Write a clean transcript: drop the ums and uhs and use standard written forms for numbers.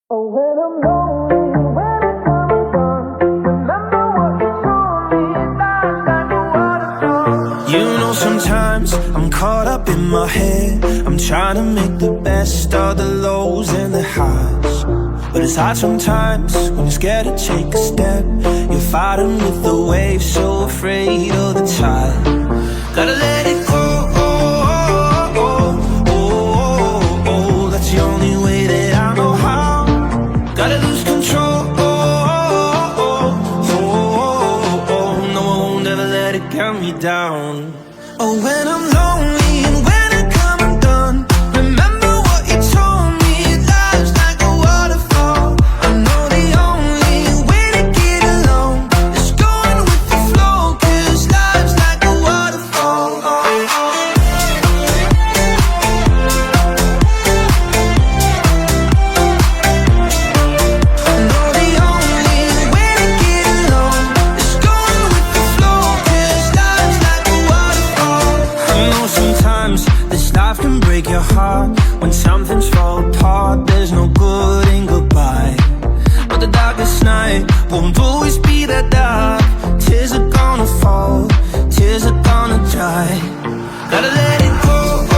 Oh, when I'm lonely, when it's come undone, remember what you told me, lies like a waterfall. You know, sometimes I'm caught up in my head. I'm trying to make the best of the lows and the highs, but it's hard sometimes when you're scared to take a step. You're fighting with the waves, so afraid of the tide. Gotta let it go. That's the only way that I know how. Gotta lose control. No, I won't ever let it count me down. Oh, when I'm lonely and when I come undone, remember what you told me, life's like a waterfall. I know the only way to get along is going with the flow, 'cause life's like a waterfall. I know the only way to get along is going with the flow, 'cause life's like a waterfall. I know sometimes this life can break your heart. When something's fall apart, there's no good in goodbye. But the darkest night won't always be that dark. Tears are gonna fall, tears are gonna dry. Gotta let it go.